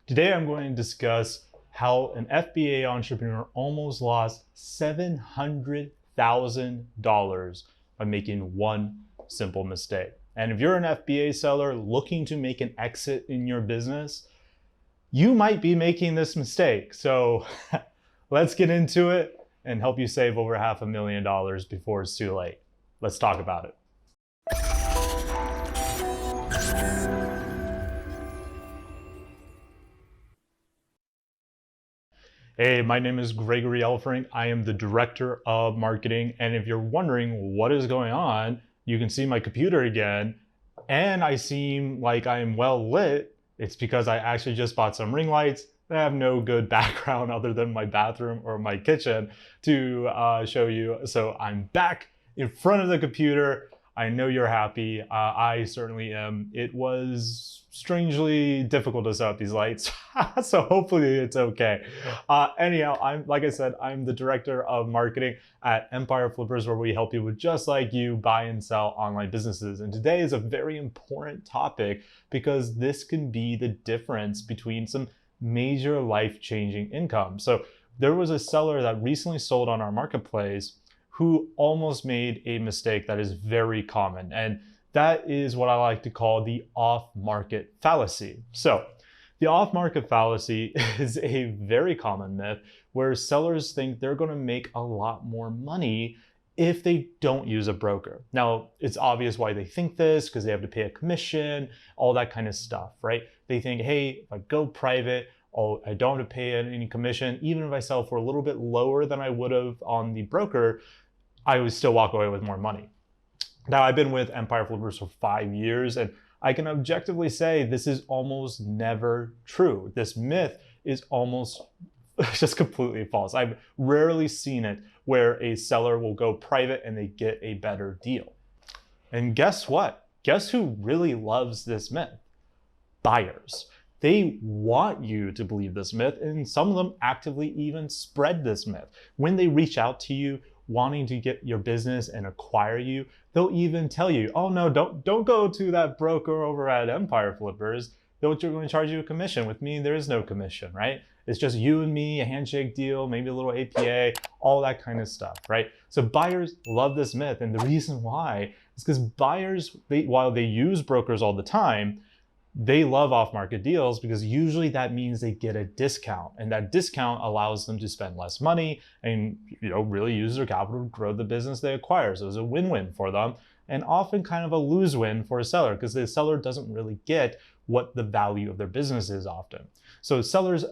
Today I'm going to discuss how an FBA entrepreneur almost lost $700,000 by making one simple mistake. And if you're an FBA seller looking to make an exit in your business, you might be making this mistake. So let's get into it and help you save over $500,000 before it's too late. Let's talk about it. Hey, my name is Gregory Elfring. I am the Director of Marketing. And if you're wondering what is going on, you can see my computer again, and I seem like I'm well lit. It's because I actually just bought some ring lights that have no good background other than my bathroom or my kitchen to show you. So I'm back in front of the computer. I know you're happy. I certainly am. It was strangely difficult to set up these lights, so hopefully it's okay. Anyhow, like I said, I'm the Director of Marketing at Empire Flippers, where we help people just like you buy and sell online businesses. And today is a very important topic because this can be the difference between some major life-changing income. So there was a seller that recently sold on our marketplace who almost made a mistake that is very common. And that is what I like to call the off-market fallacy. So the off-market fallacy is a very common myth where sellers think they're going to make a lot more money if they don't use a broker. Now, it's obvious why they think this, because they have to pay a commission, all that kind of stuff, right? They think, hey, if I go private, I don't have to pay any commission. Even if I sell for a little bit lower than I would have on the broker, I would still walk away with more money. Now, I've been with Empire Flippers for 5 years, and I can objectively say this is almost never true. This myth is almost just completely false. I've rarely seen it where a seller will go private and they get a better deal. And guess what? Guess who really loves this myth? Buyers. They want you to believe this myth, and some of them actively even spread this myth. When they reach out to you wanting to get your business and acquire you, they'll even tell you, oh no, don't go to that broker over at Empire Flippers. They're going to charge you a commission. With me, there is no commission, right? It's just you and me, a handshake deal, maybe a little APA, all that kind of stuff, right? So buyers love this myth, and the reason why is because buyers, while they use brokers all the time, they love off-market deals because usually that means they get a discount, and that discount allows them to spend less money and really use their capital to grow the business they acquire. So it's a win-win for them, and often kind of a lose-win for a seller because the seller doesn't really get what the value of their business is often. So sellers,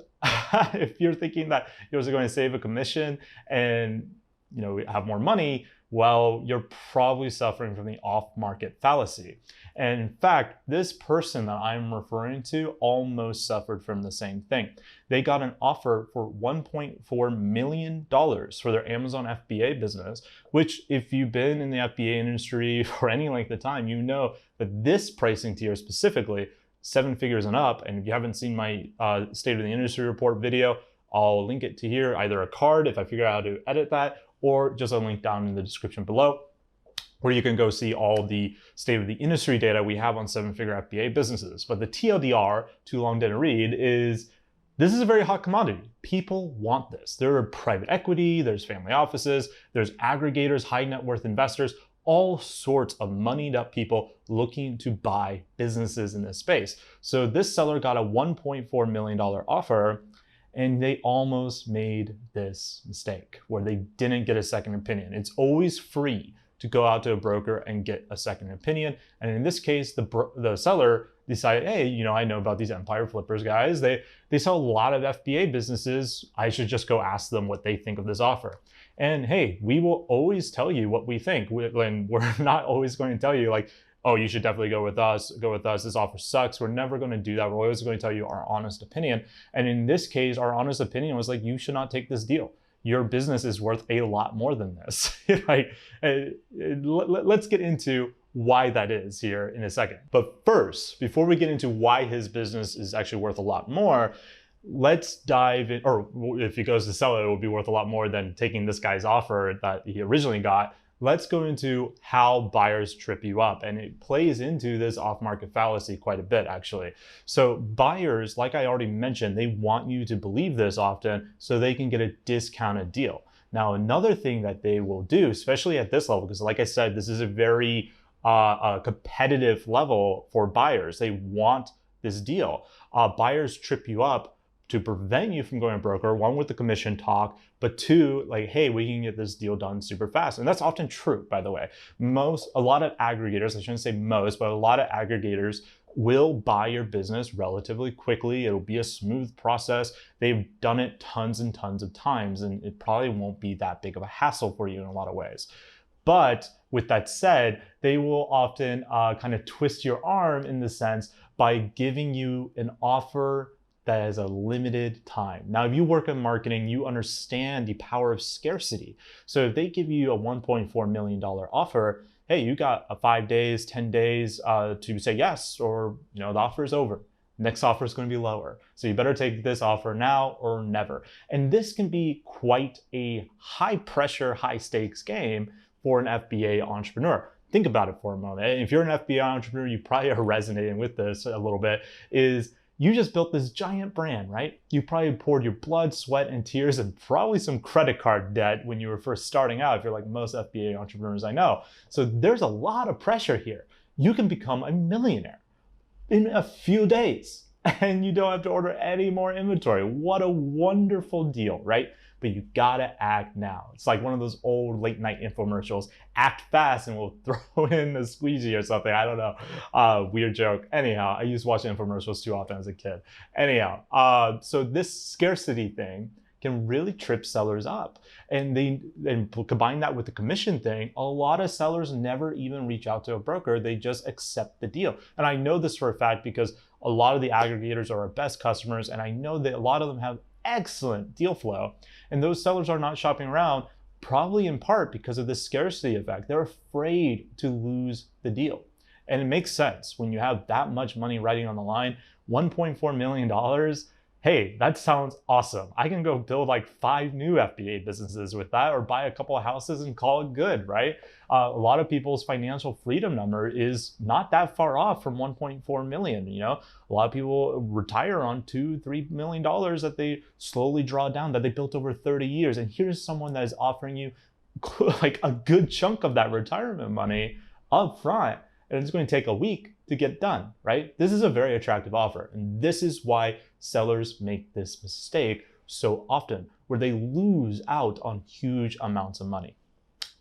if you're thinking that you're going to save a commission and have more money, well, you're probably suffering from the off-market fallacy. And in fact, this person that I'm referring to almost suffered from the same thing. They got an offer for $1.4 million for their Amazon FBA business, which if you've been in the FBA industry for any length of time, you know that this pricing tier specifically, 7 figures and up, and if you haven't seen my State of the Industry Report video, I'll link it to here, either a card if I figure out how to edit that, or just a link down in the description below, where you can go see all the state of the industry data we have on 7-figure FBA businesses. But the TLDR, too long didn't read, is this is a very hot commodity. People want this. There are private equity, there's family offices, there's aggregators, high net worth investors, all sorts of moneyed up people looking to buy businesses in this space. So this seller got a $1.4 million offer, and they almost made this mistake where they didn't get a second opinion. It's always free to go out to a broker and get a second opinion. And in this case, the seller decided, hey, I know about these Empire Flippers guys. They sell a lot of FBA businesses. I should just go ask them what they think of this offer. And hey, we will always tell you what we think. We're not always going to tell you like, oh, you should definitely go with us, this offer sucks. We're never going to do that. We're always going to tell you our honest opinion. And in this case, our honest opinion was like, you should not take this deal. Your business is worth a lot more than this. Let's get into why that is here in a second. But first, before we get into why his business is actually worth a lot more, let's dive in, or if he goes to sell it, it will be worth a lot more than taking this guy's offer that he originally got let's go into how buyers trip you up. And it plays into this off-market fallacy quite a bit, actually. So buyers, like I already mentioned, they want you to believe this often so they can get a discounted deal. Now, another thing that they will do, especially at this level, because like I said, this is a very competitive level for buyers. They want this deal. Buyers trip you up to prevent you from going to broker, one, with the commission talk, but two, like, hey, we can get this deal done super fast. And that's often true, by the way. A lot of aggregators, I shouldn't say most, but a lot of aggregators will buy your business relatively quickly. It'll be a smooth process. They've done it tons and tons of times, and it probably won't be that big of a hassle for you in a lot of ways. But with that said, they will often kind of twist your arm in the sense by giving you an offer that is a limited time. Now, if you work in marketing, you understand the power of scarcity. So if they give you a $1.4 million offer, hey, you got 5 days, 10 days to say yes, or the offer is over. Next offer is going to be lower. So you better take this offer now or never. And this can be quite a high pressure, high stakes game for an FBA entrepreneur. Think about it for a moment. If you're an FBA entrepreneur, you probably are resonating with this a little bit, is you just built this giant brand, right? You probably poured your blood, sweat, and tears, and probably some credit card debt when you were first starting out, if you're like most FBA entrepreneurs I know. So there's a lot of pressure here. You can become a millionaire in a few days, and you don't have to order any more inventory. What a wonderful deal, right? But you gotta act now. It's like one of those old late night infomercials. Act fast and we'll throw in a squeegee or something. I don't know. Weird joke. Anyhow, I used to watch infomercials too often as a kid. Anyhow, so this scarcity thing can really trip sellers up. And combine that with the commission thing, a lot of sellers never even reach out to a broker. They just accept the deal. And I know this for a fact because a lot of the aggregators are our best customers, and I know that a lot of them have excellent deal flow. And those sellers are not shopping around, probably in part because of the scarcity effect. They're afraid to lose the deal. And it makes sense when you have that much money riding on the line. $1.4 million, hey, that sounds awesome. I can go build like 5 new FBA businesses with that, or buy a couple of houses and call it good, right? A lot of people's financial freedom number is not that far off from 1.4 million. A lot of people retire on $2-3 million that they slowly draw down, that they built over 30 years. And here's someone that is offering you like a good chunk of that retirement money up front, and it's going to take a week to get done, right? This is a very attractive offer. And this is why sellers make this mistake so often, where they lose out on huge amounts of money.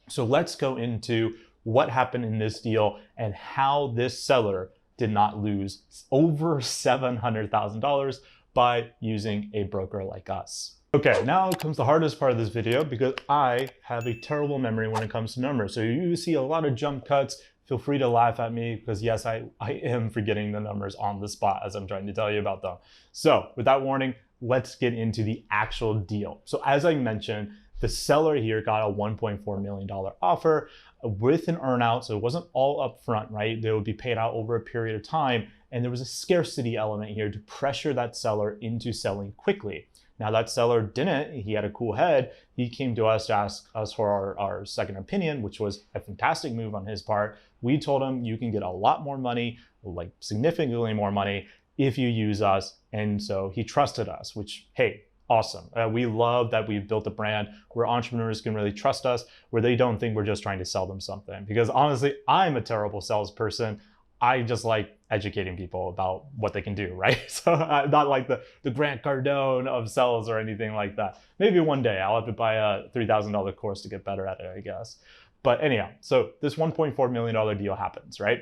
So let's go into what happened in this deal and how this seller did not lose over $700,000 by using a broker like us. Okay, now comes the hardest part of this video, because I have a terrible memory when it comes to numbers. So you see a lot of jump cuts. Feel free to laugh at me, because yes, I am forgetting the numbers on the spot as I'm trying to tell you about them. So with that warning, let's get into the actual deal. So as I mentioned, the seller here got a $1.4 million offer with an earnout. So it wasn't all up front, right? They would be paid out over a period of time. And there was a scarcity element here to pressure that seller into selling quickly. Now that seller didn't, he had a cool head. He came to us to ask us for our second opinion, which was a fantastic move on his part. We told him you can get a lot more money, like significantly more money, if you use us. And so he trusted us, which, hey, awesome. We love that we've built a brand where entrepreneurs can really trust us, where they don't think we're just trying to sell them something. Because honestly, I'm a terrible salesperson. I just like educating people about what they can do, right? So not like the Grant Cardone of sales or anything like that. Maybe one day I'll have to buy a $3,000 course to get better at it, I guess. But anyhow, so this $1.4 million deal happens, right?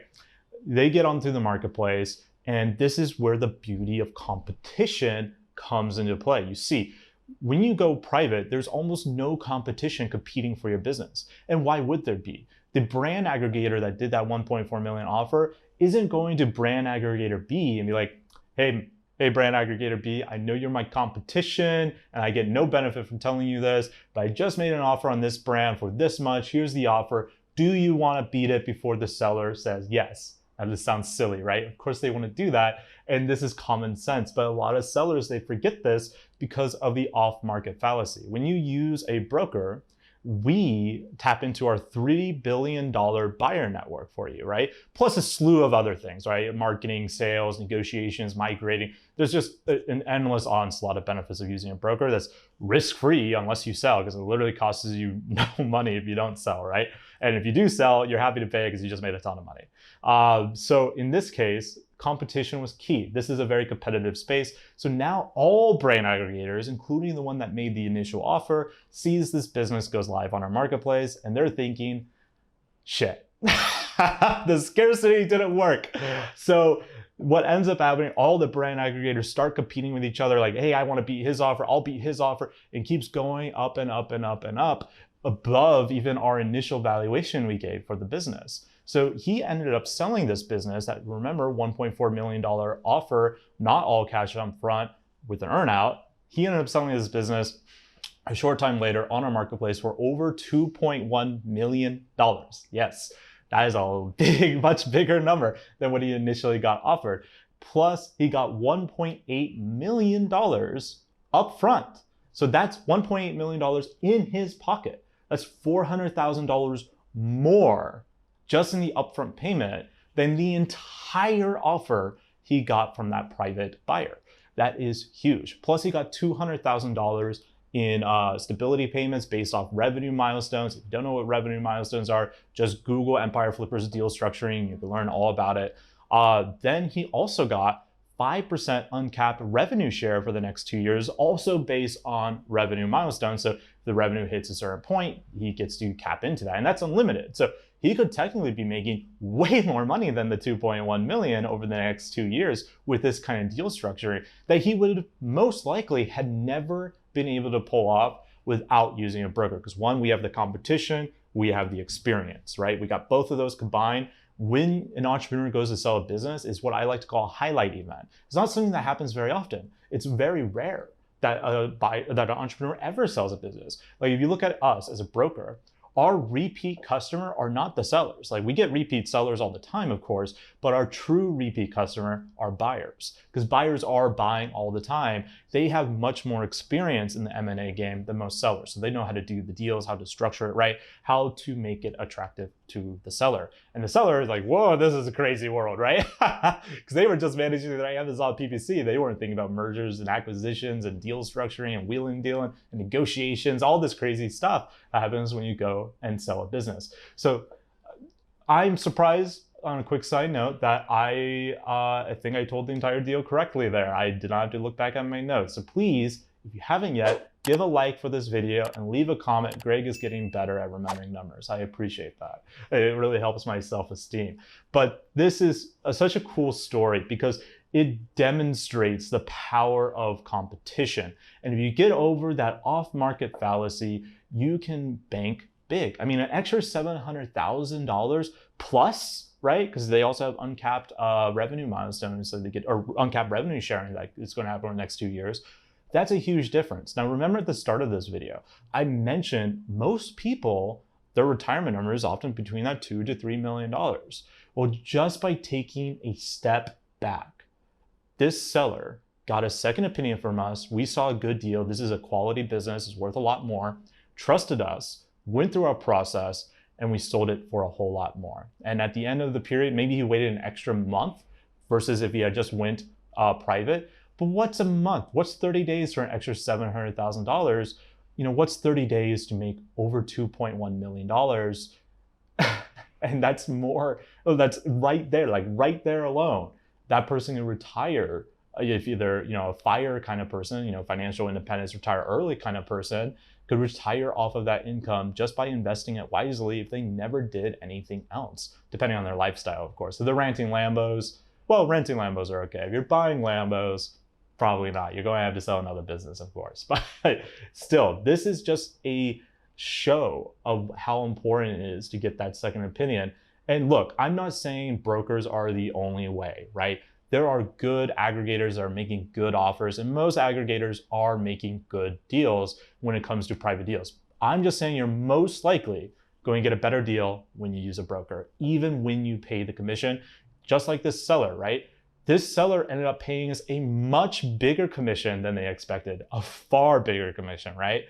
They get onto the marketplace, and this is where the beauty of competition comes into play. You see, when you go private, there's almost no competition competing for your business. And why would there be? The brand aggregator that did that 1.4 million offer isn't going to brand aggregator B and be like, hey, brand aggregator B, I know you're my competition and I get no benefit from telling you this, but I just made an offer on this brand for this much. Here's the offer. Do you want to beat it before the seller says yes? Now, this sounds silly, right? Of course they want to do that. And this is common sense, but a lot of sellers, they forget this because of the off-market fallacy. When you use a broker, we tap into our $3 billion buyer network for you, right? Plus a slew of other things, right? Marketing, sales, negotiations, migrating. There's just an endless onslaught of benefits of using a broker that's risk-free unless you sell, because it literally costs you no money if you don't sell, right? And if you do sell, you're happy to pay because you just made a ton of money. So in this case, competition was key. This is a very competitive space. So now all brand aggregators, including the one that made the initial offer, sees this business goes live on our marketplace, and they're thinking, shit, the scarcity didn't work. So what ends up happening, all the brand aggregators start competing with each other, like, hey, I want to beat his offer, I'll beat his offer, and keeps going up and up and up and up, above even our initial valuation we gave for the business. So he ended up selling this business at, remember, $1.4 million offer, not all cash up front with an earnout. He ended up selling this business a short time later on our marketplace for over $2.1 million. Yes, that is a big, much bigger number than what he initially got offered. Plus, he got $1.8 million up front. So that's $1.8 million in his pocket. That's $400,000 more just in the upfront payment than the entire offer he got from that private buyer. That is huge. Plus he got $200,000 in stability payments based off revenue milestones. If you don't know what revenue milestones are, just Google Empire Flippers deal structuring. You can learn all about it. Then he also got 5% uncapped revenue share for the next 2 years, also based on revenue milestones. So if the revenue hits a certain point, he gets to cap into that, and that's unlimited. So he could technically be making way more money than the 2.1 million over the next 2 years with this kind of deal structure that he would most likely had never been able to pull off without using a broker. Because one, we have the competition, we have the experience, right? We got both of those combined. When an entrepreneur goes to sell a business, is what I like to call a highlight event. It's not something that happens very often. It's very rare that an entrepreneur ever sells a business. Like if you look at us as a broker, our repeat customer are not the sellers. Like we get repeat sellers all the time, of course, but our true repeat customer are buyers, because buyers are buying all the time. They have much more experience in the M&A game than most sellers. So they know how to do the deals, how to structure it right, how to make it attractive to the seller. And the seller is like, whoa, this is a crazy world, right? Because they were just managing their Amazon PPC. They weren't thinking about mergers and acquisitions and deal structuring and wheeling and dealing and negotiations, all this crazy stuff that happens when you go and sell a business. So I'm surprised, on a quick side note, that I think I told the entire deal correctly there. I did not have to look back at my notes. So please, if you haven't yet, give a like for this video and leave a comment. Greg is getting better at remembering numbers. I appreciate that. It really helps my self-esteem. But this is such a cool story because it demonstrates the power of competition. And if you get over that off-market fallacy, you can bank big. I mean, an extra $700,000 plus, right? Because they also have uncapped revenue milestones, so they get, or uncapped revenue sharing that it's going to happen over the next 2 years. That's a huge difference. Now, remember at the start of this video, I mentioned most people, their retirement number is often between that $2 to $3 million. Well, just by taking a step back, this seller got a second opinion from us. We saw a good deal. This is a quality business. It's worth a lot more. Trusted us, went through our process, and we sold it for a whole lot more. And at the end of the period, maybe he waited an extra month versus if he had just went private. But what's a month? What's 30 days for an extra $700,000? You know, what's 30 days to make over $2.1 million? And that's more, that's right there, like right there alone. That person can retire if either, you know, a FIRE kind of person, you know, financial independence, retire early kind of person, could retire off of that income just by investing it wisely if they never did anything else, depending on their lifestyle, of course. So they're renting Lambos. Well, renting Lambos are okay. If you're buying Lambos, probably not. You're going to have to sell another business, of course. But still, this is just a show of how important it is to get that second opinion. And look, I'm not saying brokers are the only way, right? There are good aggregators that are making good offers, and most aggregators are making good deals when it comes to private deals. I'm just saying you're most likely going to get a better deal when you use a broker, even when you pay the commission, just like this seller, right? This seller ended up paying us a much bigger commission than they expected, a far bigger commission, right?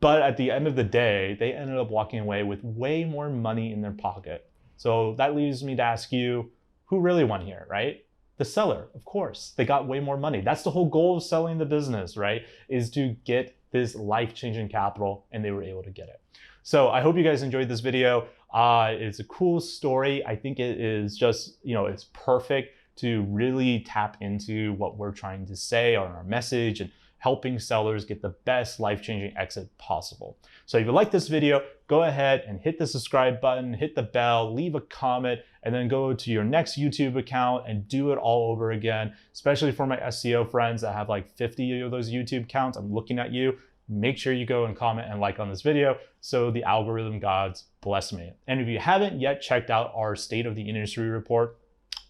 But at the end of the day, they ended up walking away with way more money in their pocket. So that leaves me to ask you, who really won here, right? The seller, of course. They got way more money. That's the whole goal of selling the business, right? Is to get this life-changing capital, and they were able to get it. So I hope you guys enjoyed this video. It's a cool story. I think it is just, it's perfect to really tap into what we're trying to say on our message and helping sellers get the best life-changing exit possible. So if you like this video, go ahead and hit the subscribe button, hit the bell, leave a comment, and then go to your next YouTube account and do it all over again, especially for my SEO friends that have like 50 of those YouTube accounts. I'm looking at you. Make sure you go and comment and like on this video so the algorithm gods bless me. And if you haven't yet checked out our State of the Industry report,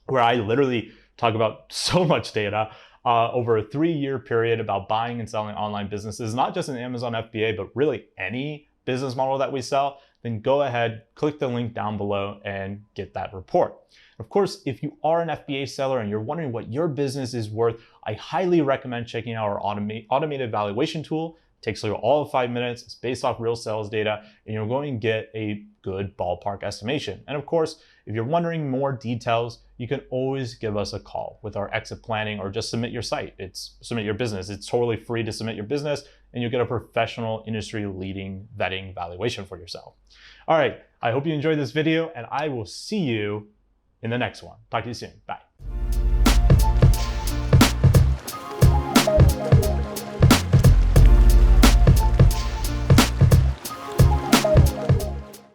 where I literally talk about so much data, over a 3-year period about buying and selling online businesses, not just in Amazon FBA, but really any business model that we sell, then go ahead, click the link down below and get that report. Of course, if you are an FBA seller and you're wondering what your business is worth, I highly recommend checking out our automated valuation tool. It takes you all of 5 minutes. It's based off real sales data, and you're going to get a good ballpark estimation. And of course, if you're wondering more details, you can always give us a call with our exit planning, or just submit your site. Submit your business. It's totally free to submit your business, and you'll get a professional industry leading vetting valuation for yourself. All right, I hope you enjoyed this video, and I will see you in the next one. Talk to you soon. Bye.